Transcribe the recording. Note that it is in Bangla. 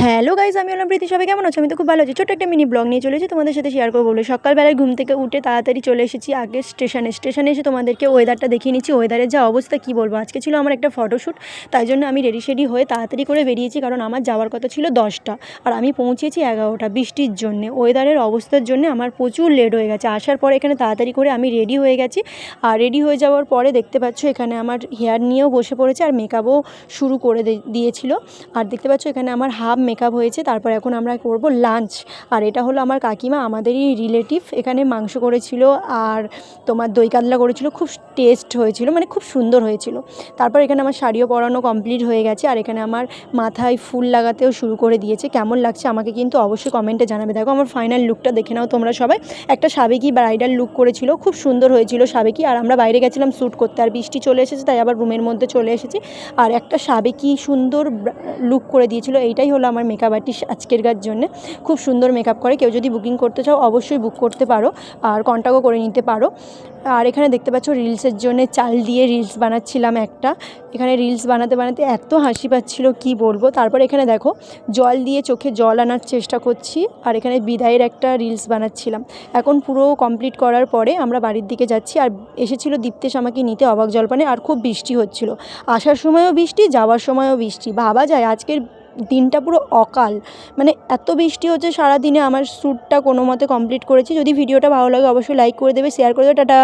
হ্যালো গাইজ, আমি হলাম প্রীতি। সবাই কেমন আছো? আমি তো খুব ভালো আছি। ছোট্ট একটা মিনি ব্লগ নিয়ে চলেছি, তোমাদের সাথে শেয়ার করবো বলে। সকালবেলায় ঘুম থেকে উঠে তাড়াতাড়ি চলে এসেছি আগে স্টেশনে এসে তোমাদেরকে ওয়েদারটা দেখিয়ে নিচ্ছি। ওয়েদারের যা অবস্থা কী বলবো। আজকে ছিল আমার একটা ফটোশ্যুট, তাই জন্য আমি রেডি হয়ে তাড়াতাড়ি করে বেরিয়েছি, কারণ আমার যাওয়ার কথা ছিল 10টা আর আমি পৌঁছেছি 11টা। বৃষ্টির জন্যে, ওয়েদারের অবস্থার জন্য আমার প্রচুর লেট হয়ে গেছে। আসার পরে এখানে তাড়াতাড়ি করে আমি রেডি হয়ে গেছি। আর রেডি হয়ে যাওয়ার পরে দেখতে পাচ্ছ এখানে আমার হেয়ার নিয়েও বসে পড়েছে আর মেকআপও শুরু করে দিয়েছিল। আর দেখতে পাচ্ছ এখানে আমার হাফ মেকআপ হয়েছে। তারপর এখন আমরা করব লাঞ্চ। আর এটা হলো আমার কাকিমা, আমাদেরই রিলেটিভ। এখানে মাংস করেছিল আর তোমার দই কাতলা করেছিল, খুব টেস্ট হয়েছিল, মানে খুব সুন্দর হয়েছিল। তারপর এখানে আমার শাড়িও পরানো কমপ্লিট হয়ে গেছে আর এখানে আমার মাথায় ফুল লাগাতেও শুরু করে দিয়েছে। কেমন লাগছে আমাকে কিন্তু অবশ্যই কমেন্টে জানাবে। দেখো আমার ফাইনাল লুকটা দেখে নাও তোমরা সবাই। একটা সাবেকি ব্রাইডাল লুক করেছিল, খুব সুন্দর হয়েছিল সাবেকি। আর আমরা বাইরে গেছিলাম শ্যুট করতে, আর বৃষ্টি চলে এসেছে তাই আবার রুমের মধ্যে চলে এসেছি। আর একটা সাবেকি সুন্দর লুক করে দিয়েছিল। এইটাই হলো আমার মেকআপ আর্টিস্ট আজকেরকার জন্যে। খুব সুন্দর মেকআপ করে। কেউ যদি বুকিং করতে চাও অবশ্যই বুক করতে পারো আর কন্ট্যাক্টও করে নিতে পারো। আর এখানে দেখতে পাচ্ছ রিলসের জন্য চাল দিয়ে রিলস বানাচ্ছিলাম একটা। এখানে রিলস বানাতে বানাতে এত হাসি পাচ্ছিল কি বলবো। তারপর এখানে দেখো জল দিয়ে চোখে জল আনার চেষ্টা করছি আর এখানে বিদায়ের একটা রিলস বানাচ্ছিলাম। এখন পুরো কমপ্লিট করার পরে আমরা বাড়ির দিকে যাচ্ছি। আর এসেছিল দীপ্তেশ আমাকে নিতে অবাক জলপানে। আর খুব বৃষ্টি হচ্ছিল, আসার সময়ও বৃষ্টি, যাওয়ার সময়ও বৃষ্টি। ভাবা যায় আজকের দিনটা পুরো অকাল, মানে এত বৃষ্টি হচ্ছে সারাদিনে। আমার শ্যুটটা কোনো মতে কমপ্লিট করেছি। যদি ভিডিওটা ভালো লাগে অবশ্যই লাইক করে দেবে, শেয়ার করে দেবে। টাটা।